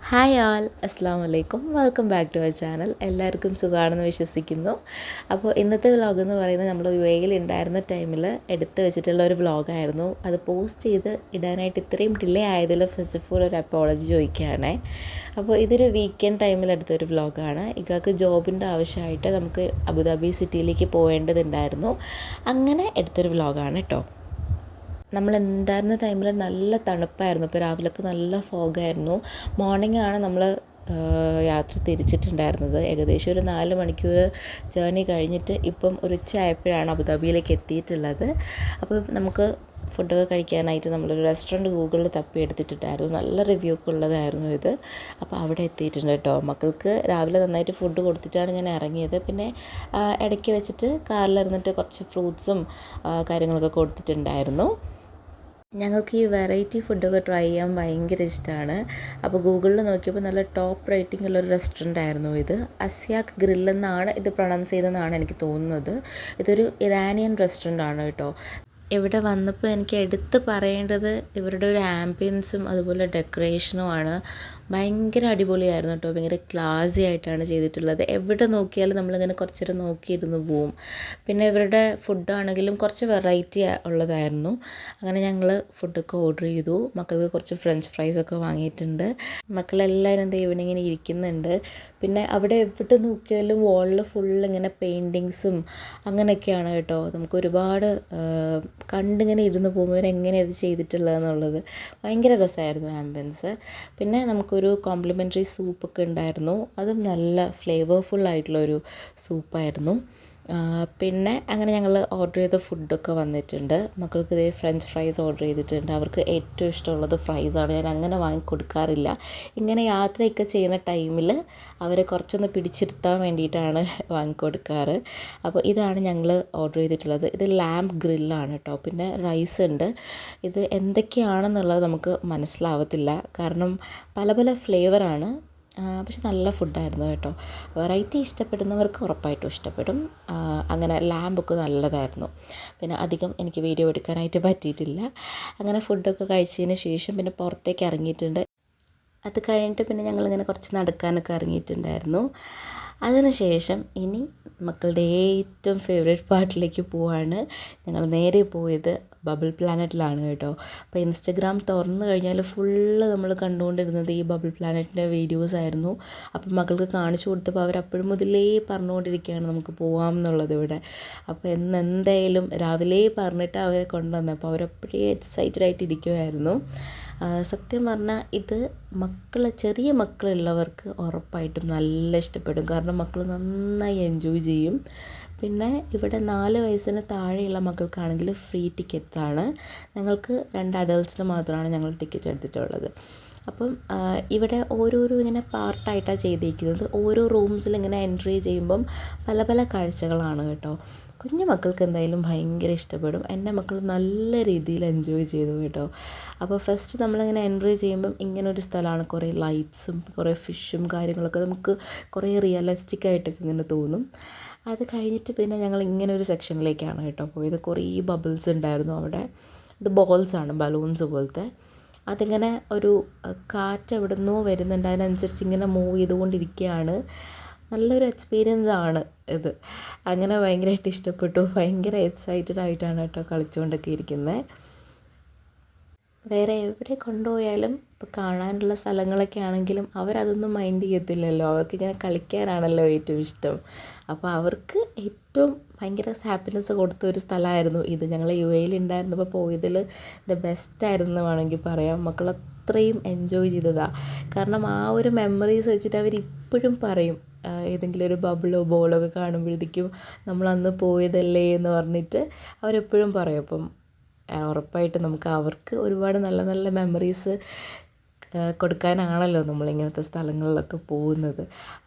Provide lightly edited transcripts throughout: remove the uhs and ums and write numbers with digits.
Hi all, അസ്സാം വലൈക്കും. Welcome back to our channel. എല്ലാവർക്കും സുഖമാണെന്ന് വിശ്വസിക്കുന്നു. അപ്പോൾ ഇന്നത്തെ വ്ളോഗ് എന്ന് പറയുന്നത് നമ്മൾ യു എയിൽ ഉണ്ടായിരുന്ന ടൈമിൽ എടുത്ത് വെച്ചിട്ടുള്ള ഒരു വ്ളോഗായിരുന്നു. അത് പോസ്റ്റ് ചെയ്ത് ഇടാനായിട്ട് ഇത്രയും ഡിലേ ആയതിൽ ഫസ്റ്റ് ഓഫ് ഓൾ ഒരു അപ്പോളജി ചോദിക്കുകയാണേ. അപ്പോൾ ഇതൊരു വീക്കെൻഡ് ടൈമിൽ എടുത്തൊരു വ്ളോഗാണ്. ഇക്കാക്ക് ജോബിൻ്റെ ആവശ്യമായിട്ട് നമുക്ക് അബുദാബി സിറ്റിയിലേക്ക് പോകേണ്ടതുണ്ടായിരുന്നു. അങ്ങനെ എടുത്തൊരു വ്ളോഗാണ് കേട്ടോ. നമ്മൾ ഉണ്ടായിരുന്ന ടൈമിൽ നല്ല തണുപ്പായിരുന്നു. ഇപ്പോൾ രാവിലൊക്കെ നല്ല ഫോഗായിരുന്നു. മോർണിംഗ് ആണ് നമ്മൾ യാത്ര തിരിച്ചിട്ടുണ്ടായിരുന്നത്. ഏകദേശം ഒരു 4 മണിക്കൂർ ജേർണി കഴിഞ്ഞിട്ട് ഇപ്പം ഒരു ഉച്ചയായപ്പോഴാണ് അബുദാബിയിലേക്ക് എത്തിയിട്ടുള്ളത്. അപ്പോൾ നമുക്ക് ഫുഡൊക്കെ കഴിക്കാനായിട്ട് നമ്മളൊരു റെസ്റ്റോറൻറ്റ് ഗൂഗിളിൽ തപ്പിയെടുത്തിട്ടുണ്ടായിരുന്നു. നല്ല റിവ്യൂ ഒക്കെ ഉള്ളതായിരുന്നു ഇത്. അപ്പോൾ അവിടെ എത്തിയിട്ടുണ്ട് കേട്ടോ. മക്കൾക്ക് രാവിലെ നന്നായിട്ട് ഫുഡ് കൊടുത്തിട്ടാണ് ഞാൻ ഇറങ്ങിയത്. പിന്നെ ഇടയ്ക്ക് വെച്ചിട്ട് കാറിലിരുന്നിട്ട് കുറച്ച് ഫ്രൂട്ട്സും കാര്യങ്ങളൊക്കെ കൊടുത്തിട്ടുണ്ടായിരുന്നു. ഞങ്ങൾക്ക് ഈ വെറൈറ്റി ഫുഡൊക്കെ ട്രൈ ചെയ്യാൻ ഭയങ്കര ഇഷ്ടമാണ്. അപ്പോൾ ഗൂഗിളിൽ നോക്കിയപ്പോൾ നല്ല ടോപ്പ് റേറ്റിംഗ് ഉള്ളൊരു റെസ്റ്റോറൻ്റ് ആയിരുന്നു ഇത്. അസ്യാഖ് ഗ്രിൽ എന്നാണ് ഇത് പ്രൊണൗൺസ് ചെയ്തതെന്നാണ് എനിക്ക് തോന്നുന്നത്. ഇതൊരു ഇറാനിയൻ റെസ്റ്റോറൻ്റ് ആണ് കേട്ടോ. ഇവിടെ വന്നപ്പോൾ എനിക്ക് എടുത്ത് പറയേണ്ടത് ഇവരുടെ ഒരു ആംബിയൻസും അതുപോലെ ഡെക്കറേഷനുമാണ്. ഭയങ്കര അടിപൊളിയായിരുന്നു കേട്ടോ. ഭയങ്കര ക്ലാസി ആയിട്ടാണ് ചെയ്തിട്ടുള്ളത്. എവിടെ നോക്കിയാലും നമ്മളിങ്ങനെ കുറച്ച് നേരം നോക്കിയിരുന്നു പോവും. പിന്നെ ഇവരുടെ ഫുഡാണെങ്കിലും കുറച്ച് വെറൈറ്റി ഉള്ളതായിരുന്നു. അങ്ങനെ ഞങ്ങൾ ഫുഡൊക്കെ ഓർഡർ ചെയ്തു. മക്കൾക്ക് കുറച്ച് ഫ്രഞ്ച് ഫ്രൈസൊക്കെ വാങ്ങിയിട്ടുണ്ട്. മക്കളെല്ലാവരും എന്താ ഈവനിങ്ങിന് ഇരിക്കുന്നുണ്ട്. പിന്നെ അവിടെ എവിടെ നോക്കിയാലും വാളിൽ ഫുൾ ഇങ്ങനെ പെയിൻറ്റിങ്സും അങ്ങനെയൊക്കെയാണ് കേട്ടോ. നമുക്ക് ഒരുപാട് കണ്ടിങ്ങനെ ഇരുന്ന് പോകുമ്പോൾ ഇവരെങ്ങനെയാണ് ഇത് ചെയ്തിട്ടുള്ളതെന്നുള്ളത് ഭയങ്കര രസമായിരുന്നു ആംബിയൻസ്. പിന്നെ നമുക്കൊരു കോംപ്ലിമെൻ്ററി സൂപ്പൊക്കെ ഉണ്ടായിരുന്നു. അതും നല്ല ഫ്ലേവർഫുള്ളായിട്ടുള്ളൊരു സൂപ്പായിരുന്നു. പിന്നെ അങ്ങനെ ഞങ്ങൾ ഓർഡർ ചെയ്ത ഫുഡൊക്കെ വന്നിട്ടുണ്ട്. മക്കൾക്ക് ഇതേ ഫ്രഞ്ച് ഫ്രൈസ് ഓർഡർ ചെയ്തിട്ടുണ്ട്. അവർക്ക് ഏറ്റവും ഇഷ്ടമുള്ളത് ഫ്രൈസാണ്. ഞാൻ അങ്ങനെ വാങ്ങിക്കൊടുക്കാറില്ല. ഇങ്ങനെ യാത്രയൊക്കെ ചെയ്യുന്ന ടൈമിൽ അവരെ കുറച്ചൊന്ന് പിടിച്ചിരുത്താൻ വേണ്ടിയിട്ടാണ് വാങ്ങിക്കൊടുക്കാറ്. അപ്പോൾ ഇതാണ് ഞങ്ങൾ ഓർഡർ ചെയ്തിട്ടുള്ളത്. ഇത് ലാംബ് ഗ്രില്ലാണ് കേട്ടോ. പിന്നെ റൈസ് ഉണ്ട്. ഇത് എന്തൊക്കെയാണെന്നുള്ളത് നമുക്ക് മനസ്സിലാവത്തില്ല, കാരണം പല പല ഫ്ലേവറാണ്. പക്ഷെ നല്ല ഫുഡായിരുന്നു കേട്ടോ. വെറൈറ്റി ഇഷ്ടപ്പെടുന്നവർക്ക് ഉറപ്പായിട്ടും ഇഷ്ടപ്പെടും. അങ്ങനെ ലാമ്പൊക്കെ നല്ലതായിരുന്നു. പിന്നെ അധികം എനിക്ക് വീഡിയോ എടുക്കാനായിട്ട് പറ്റിയിട്ടില്ല. അങ്ങനെ ഫുഡൊക്കെ കഴിച്ചതിന് ശേഷം പിന്നെ പുറത്തേക്ക് ഇറങ്ങിയിട്ടുണ്ട്. അത് കഴിഞ്ഞിട്ട് പിന്നെ ഞങ്ങളിങ്ങനെ കുറച്ച് നടക്കാനൊക്കെ ഇറങ്ങിയിട്ടുണ്ടായിരുന്നു. അതിനുശേഷം ഇനി മക്കളുടെ ഏറ്റവും ഫേവറേറ്റ് പാർട്ടിലേക്ക് പോവാണ്. ഞങ്ങൾ നേരെ പോയത് ബബിൾ പ്ലാനറ്റിലാണ് കേട്ടോ. അപ്പോൾ ഇൻസ്റ്റഗ്രാം തുറന്നു കഴിഞ്ഞാൽ ഫുള്ള് നമ്മൾ കണ്ടുകൊണ്ടിരുന്നത് ഈ ബബിൾ പ്ലാനറ്റിൻ്റെ വീഡിയോസ് ആയിരുന്നു. അപ്പം മക്കൾക്ക് കാണിച്ചു കൊടുത്തപ്പോൾ അവരപ്പോഴും മുതലേ പറഞ്ഞുകൊണ്ടിരിക്കുകയാണ് നമുക്ക് പോകാം എന്നുള്ളത് ഇവിടെ. അപ്പോൾ എന്തായാലും രാവിലെ പറഞ്ഞിട്ട് അവരെ കൊണ്ടുവന്നത്. അപ്പോൾ അവരപ്പോഴേ എക്സൈറ്റഡ് ആയിട്ടിരിക്കുമായിരുന്നു. സത്യം പറഞ്ഞാൽ ഇത് ചെറിയ മക്കളുള്ളവർക്ക് ഉറപ്പായിട്ടും നല്ല ഇഷ്ടപ്പെടും. കാരണം മക്കൾ നന്നായി എൻജോയ് ചെയ്യും. പിന്നെ ഇവിടെ 4 വയസ്സിന് താഴെയുള്ള മക്കൾക്കാണെങ്കിൽ ഫ്രീ ടിക്കറ്റ്സാണ്. ഞങ്ങൾക്ക് 2 അഡൾട്ട്സിന് മാത്രമാണ് ഞങ്ങൾ ടിക്കറ്റ് എടുത്തിട്ടുള്ളത്. അപ്പം ഇവിടെ ഓരോരോ ഇങ്ങനെ പാർട്ടായിട്ടാണ് ചെയ്തിരിക്കുന്നത്. ഓരോ റൂംസിൽ ഇങ്ങനെ എൻട്രി ചെയ്യുമ്പം പല പല കാഴ്ചകളാണ് കേട്ടോ. കുഞ്ഞു മക്കൾക്ക് എന്തായാലും ഭയങ്കര ഇഷ്ടപ്പെടും. എൻ്റെ മക്കൾ നല്ല രീതിയിൽ എൻജോയ് ചെയ്തു കേട്ടോ. അപ്പോൾ ഫസ്റ്റ് നമ്മളിങ്ങനെ എൻട്രി ചെയ്യുമ്പം ഇങ്ങനൊരു സ്ഥലമാണ്. കുറേ ലൈറ്റ്സും കുറേ ഫിഷും കാര്യങ്ങളൊക്കെ നമുക്ക് കുറേ റിയലിസ്റ്റിക് ആയിട്ടൊക്കെ ഇങ്ങനെ തോന്നും. അത് കഴിഞ്ഞിട്ട് പിന്നെ ഞങ്ങൾ ഇങ്ങനെ ഒരു സെക്ഷനിലേക്കാണ് കേട്ടോ പോയത്. കുറേ ബബിൾസ് ഉണ്ടായിരുന്നു അവിടെ. ഇത് ബോൾസാണ്, ബലൂൺസ് പോലത്തെ. അതിങ്ങനെ ഒരു കാറ്റ് എവിടെ നിന്നോ വരുന്നുണ്ട്, അതിനനുസരിച്ച് ഇങ്ങനെ മൂവ് ചെയ്തുകൊണ്ടിരിക്കുകയാണ്. നല്ലൊരു എക്സ്പീരിയൻസ് ആണ് ഇത്. അങ്ങനെ ഭയങ്കരമായിട്ട് ഇഷ്ടപ്പെട്ടു. ഭയങ്കര എക്സൈറ്റഡ് ആയിട്ടാണ് കേട്ടോ കളിച്ചുകൊണ്ടൊക്കെ ഇരിക്കുന്നത്. വേറെ എവിടെ കൊണ്ടുപോയാലും ഇപ്പോൾ കാണാനുള്ള സ്ഥലങ്ങളൊക്കെ ആണെങ്കിലും അവരതൊന്നും മൈൻഡ് ചെയ്യത്തില്ലല്ലോ. അവർക്കിങ്ങനെ കളിക്കാനാണല്ലോ ഏറ്റവും ഇഷ്ടം. അപ്പോൾ അവർക്ക് ഏറ്റവും ഭയങ്കര ഹാപ്പിനെസ് കൊടുത്ത ഒരു സ്ഥലമായിരുന്നു ഇത്. ഞങ്ങൾ യു എയിൽ ഉണ്ടായിരുന്നപ്പോൾ പോയതിൽ ദ ബെസ്റ്റായിരുന്നു എന്ന് വേണമെങ്കിൽ പറയാം. മക്കൾ അത്രയും എൻജോയ് ചെയ്തതാണ്. കാരണം ആ ഒരു മെമ്മറീസ് വെച്ചിട്ട് അവരിപ്പോഴും പറയും. ഏതെങ്കിലും ഒരു ബബിളോ ബോളോ ഒക്കെ കാണുമ്പോഴത്തേക്കും നമ്മളന്ന് പോയതല്ലേ എന്ന് പറഞ്ഞിട്ട് അവരെപ്പോഴും പറയും. അപ്പം ഉറപ്പായിട്ടും നമുക്ക് അവർക്ക് ഒരുപാട് നല്ല നല്ല മെമ്മറീസ് കൊടുക്കാനാണല്ലോ നമ്മളിങ്ങനത്തെ സ്ഥലങ്ങളിലൊക്കെ പോകുന്നത്.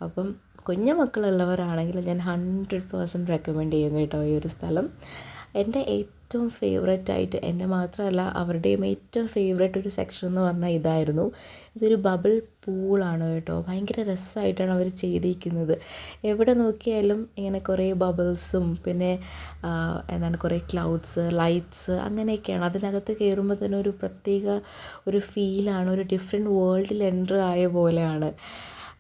അപ്പം കുഞ്ഞു മക്കളുള്ളവരാണെങ്കിൽ ഞാൻ 100% റെക്കമെൻഡ് ചെയ്യും കേട്ടോ ഈ ഒരു സ്ഥലം. എൻ്റെ ഏറ്റവും ഫേവറേറ്റായിട്ട്, എൻ്റെ മാത്രമല്ല അവരുടെയും ഏറ്റവും ഫേവറേറ്റ് ഒരു സെക്ഷൻ എന്ന് പറഞ്ഞാൽ ഇതായിരുന്നു. ഇതൊരു ബബിൾ പൂളാണ് കേട്ടോ. ഭയങ്കര രസമായിട്ടാണ് അവർ ചെയ്തിരിക്കുന്നത്. എവിടെ നോക്കിയാലും ഇങ്ങനെ കുറേ ബബിൾസും പിന്നെ എന്താണ് കുറേ ക്ലൗഡ്സ്, ലൈറ്റ്സ് അങ്ങനെയൊക്കെയാണ്. അതിനകത്ത് കയറുമ്പോൾ തന്നെ ഒരു പ്രത്യേക ഒരു ഫീലാണ്, ഒരു ഡിഫറെൻറ്റ് വേൾഡിൽ എൻ്റർ ആയ പോലെയാണ്.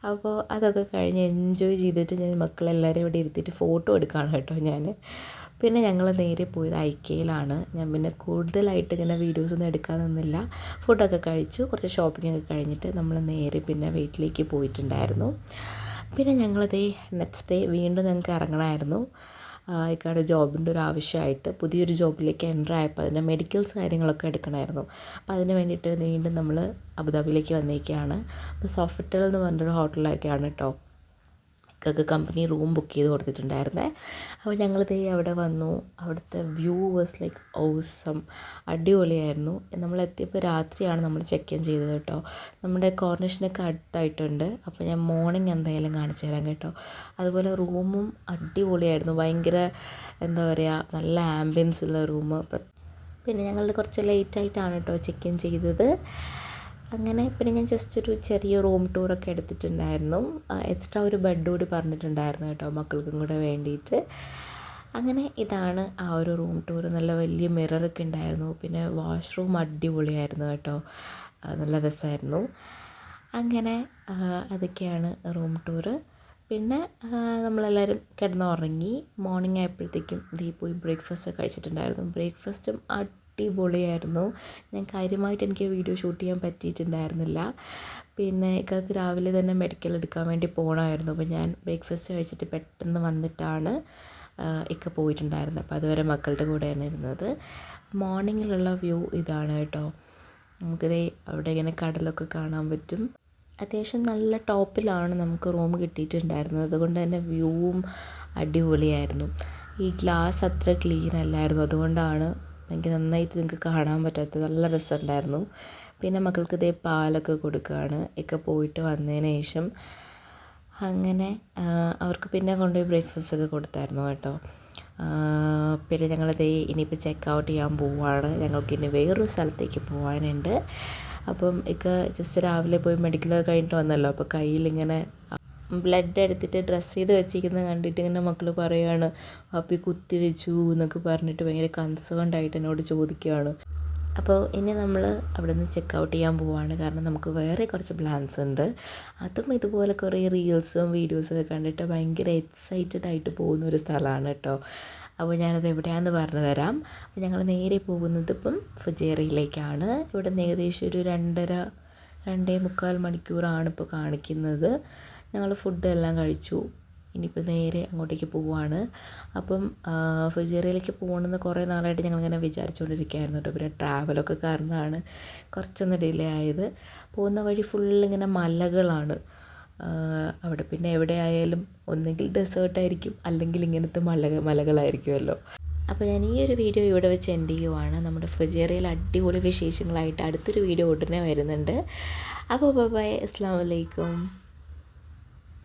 അപ്പോൾ അതൊക്കെ കഴിഞ്ഞ് എൻജോയ് ചെയ്തിട്ട് ഞാൻ മക്കളെല്ലാവരും ഇവിടെ ഇരുത്തിയിട്ട് ഫോട്ടോ എടുക്കുകയാണ് കേട്ടോ ഞാൻ. പിന്നെ ഞങ്ങൾ നേരെ പോയത് ഐക്കയിലാണ്. ഞാൻ പിന്നെ കൂടുതലായിട്ട് ഇങ്ങനെ വീഡിയോസൊന്നും എടുക്കാൻ നിന്നില്ല. ഫുഡൊക്കെ കഴിച്ചു, കുറച്ച് ഷോപ്പിംഗ് ഒക്കെ കഴിഞ്ഞിട്ട് നമ്മൾ നേരെ പിന്നെ വീട്ടിലേക്ക് പോയിട്ടുണ്ടായിരുന്നു. പിന്നെ ഞങ്ങളതേ നെക്സ്റ്റ് ഡേ വീണ്ടും ഞങ്ങൾക്ക് ഇറങ്ങണമായിരുന്നു. ഇക്കാടെ ജോബിൻ്റെ ഒരു ആവശ്യമായിട്ട് പുതിയൊരു ജോബിലേക്ക് എൻ്റർ ആയപ്പോൾ അതിൻ്റെ മെഡിക്കൽസ് കാര്യങ്ങളൊക്കെ എടുക്കണമായിരുന്നു. അപ്പോൾ അതിന് വേണ്ടിയിട്ട് വീണ്ടും നമ്മൾ അബുദാബിയിലേക്ക് വന്നേക്കുകയാണ്. അപ്പോൾ സോഫിറ്റൽ എന്ന് പറഞ്ഞൊരു ഹോട്ടലിലൊക്കെയാണ് കേട്ടോ ഇക്കൊക്കെ കമ്പനി റൂം ബുക്ക് ചെയ്ത് കൊടുത്തിട്ടുണ്ടായിരുന്നേ. അപ്പോൾ ഞങ്ങളിതേ അവിടെ വന്നു. അവിടുത്തെ വ്യൂ വാസ് ലൈക്ക് ഔസം, അടിപൊളിയായിരുന്നു. നമ്മളെത്തിയപ്പോൾ രാത്രിയാണ് നമ്മൾ ചെക്ക് ഇൻ ചെയ്തത് കേട്ടോ. നമ്മുടെ കോർണിഷനൊക്കെ അടുത്തായിട്ടുണ്ട്. അപ്പോൾ ഞാൻ മോർണിംഗ് എന്തായാലും കാണിച്ചു തരാം കേട്ടോ. അതുപോലെ റൂമും അടിപൊളിയായിരുന്നു. ഭയങ്കര എന്താ പറയുക, നല്ല ആംബിയൻസ് ഉള്ള റൂം. പിന്നെ ഞങ്ങൾ കുറച്ച് ലേറ്റായിട്ടാണ് കേട്ടോ ചെക്ക് ഇൻ ചെയ്തത്. അങ്ങനെ പിന്നെ ഞാൻ ജസ്റ്റ് ഒരു ചെറിയ റൂം ടൂറൊക്കെ എടുത്തിട്ടുണ്ടായിരുന്നു. എക്സ്ട്രാ ഒരു ബെഡ് കൂടി പറഞ്ഞിട്ടുണ്ടായിരുന്നു കേട്ടോ മക്കൾക്കും കൂടെ വേണ്ടിയിട്ട്. അങ്ങനെ ഇതാണ് ആ ഒരു റൂം ടൂർ. നല്ല വലിയ മിററൊക്കെ ഉണ്ടായിരുന്നു. പിന്നെ വാഷ്റൂം അടിപൊളിയായിരുന്നു കേട്ടോ, നല്ല രസമായിരുന്നു. അങ്ങനെ അതൊക്കെയാണ് റൂം ടൂറ്. പിന്നെ നമ്മളെല്ലാവരും കിടന്നുറങ്ങി. മോർണിംഗ് ആയപ്പോഴത്തേക്കും പോയി ബ്രേക്ക്ഫാസ്റ്റ് കഴിച്ചിട്ടുണ്ടായിരുന്നു. ബ്രേക്ക്ഫാസ്റ്റും അടിപൊളിയായിരുന്നു. ഞാൻ കാര്യമായിട്ട് എനിക്ക് വീഡിയോ ഷൂട്ട് ചെയ്യാൻ പറ്റിയിട്ടുണ്ടായിരുന്നില്ല. പിന്നെ ഇക്കാക്ക് രാവിലെ തന്നെ മെഡിക്കൽ എടുക്കാൻ വേണ്ടി പോകണമായിരുന്നു. അപ്പോൾ ഞാൻ ബ്രേക്ക്ഫാസ്റ്റ് കഴിച്ചിട്ട് പെട്ടെന്ന് വന്നിട്ടാണ് ഇക്ക പോയിട്ടുണ്ടായിരുന്നത്. അപ്പോൾ അതുവരെ മക്കളുടെ കൂടെയാണ് ഇരുന്നത്. മോർണിംഗിലുള്ള വ്യൂ ഇതാണ് കേട്ടോ. നമുക്കിതേ അവിടെ ഇങ്ങനെ കടലൊക്കെ കാണാൻ പറ്റും. അത്യാവശ്യം നല്ല ടോപ്പിലാണ് നമുക്ക് റൂം കിട്ടിയിട്ടുണ്ടായിരുന്നത്. അതുകൊണ്ട് തന്നെ വ്യൂവും അടിപൊളിയായിരുന്നു. ഈ ഗ്ലാസ് അത്ര ക്ലീൻ അല്ലായിരുന്നു. അതുകൊണ്ടാണ് എനിക്ക് നന്നായിട്ട് നിങ്ങൾക്ക് കാണാൻ പറ്റാത്തത്. നല്ല രസമുണ്ടായിരുന്നു. പിന്നെ മക്കൾക്ക് പാലൊക്കെ കൊടുക്കുകയാണ് ഒക്കെ പോയിട്ട് വന്നതിന് ശേഷം. അങ്ങനെ അവർക്ക് പിന്നെ കൊണ്ടുപോയി ബ്രേക്ക്ഫാസ്റ്റ് ഒക്കെ കൊടുത്തായിരുന്നു കേട്ടോ. പിന്നെ ഇനിയിപ്പോൾ ചെക്ക് ഔട്ട് ചെയ്യാൻ പോവുകയാണ്. ഞങ്ങൾക്ക് ഇനി വേറൊരു സ്ഥലത്തേക്ക് പോകാനുണ്ട്. അപ്പം ജസ്റ്റ് രാവിലെ പോയി മെഡിക്കലൊക്കെ കഴിഞ്ഞിട്ട് വന്നല്ലോ. അപ്പോൾ കയ്യിലിങ്ങനെ ബ്ലഡ് എടുത്തിട്ട് ഡ്രസ്സ് ചെയ്ത് വെച്ചിരിക്കുന്നത് കണ്ടിട്ട് ഇങ്ങനെ മക്കൾ പറയുകയാണ്, പാപ്പി കുത്തി വെച്ചു എന്നൊക്കെ പറഞ്ഞിട്ട് ഭയങ്കര കൺസേൺഡ് എന്നോട് ചോദിക്കുകയാണ്. അപ്പോൾ ഇനി നമ്മൾ അവിടെ നിന്ന് ചെക്ക് ഔട്ട് ചെയ്യാൻ പോവുകയാണ്. കാരണം നമുക്ക് വേറെ കുറച്ച് പ്ലാൻസ് ഉണ്ട്. അതും ഇതുപോലെ കുറേ റീൽസും വീഡിയോസും ഒക്കെ കണ്ടിട്ട് ഭയങ്കര എക്സൈറ്റഡ് ആയിട്ട് പോകുന്ന ഒരു സ്ഥലമാണ് കേട്ടോ. അപ്പോൾ ഞാനത് എവിടെയാണെന്ന് പറഞ്ഞു തരാം. അപ്പോൾ ഞങ്ങൾ നേരെ പോകുന്നത് ഇപ്പം ഫുജൈറയിലേക്കാണ്. ഇവിടെ നിന്ന് ഏകദേശം ഒരു 2.25 മണിക്കൂറാണ് ഇപ്പോൾ കാണിക്കുന്നത്. ഞങ്ങൾ ഫുഡെല്ലാം കഴിച്ചു. ഇനിയിപ്പോൾ നേരെ അങ്ങോട്ടേക്ക് പോവുകയാണ്. അപ്പം ഫുജൈറയിലേക്ക് പോകണമെന്ന് കുറേ നാളായിട്ട് ഞങ്ങളിങ്ങനെ വിചാരിച്ചുകൊണ്ടിരിക്കുകയായിരുന്നു കേട്ടോ. പിന്നെ ട്രാവലൊക്കെ കാരണമാണ് കുറച്ചൊന്ന് ഡിലേ ആയത്. പോകുന്ന വഴി ഫുള്ളിങ്ങനെ മലകളാണ്. അവിടെ പിന്നെ എവിടെ ആയാലും ഒന്നെങ്കിൽ ഡെസേർട്ടായിരിക്കും, അല്ലെങ്കിൽ ഇങ്ങനത്തെ മലകളായിരിക്കുമല്ലോ. അപ്പോൾ ഞാൻ ഈ ഒരു വീഡിയോ ഇവിടെ വെച്ച് എൻഡ് ചെയ്യുവാണ്. നമ്മുടെ ഫുജൈറയിൽ അടിപൊളി വിശേഷങ്ങളായിട്ട് അടുത്തൊരു വീഡിയോ ഉടനെ വരുന്നുണ്ട്. അപ്പോൾ ബൈ, അസ്സലാമു അലൈക്കും.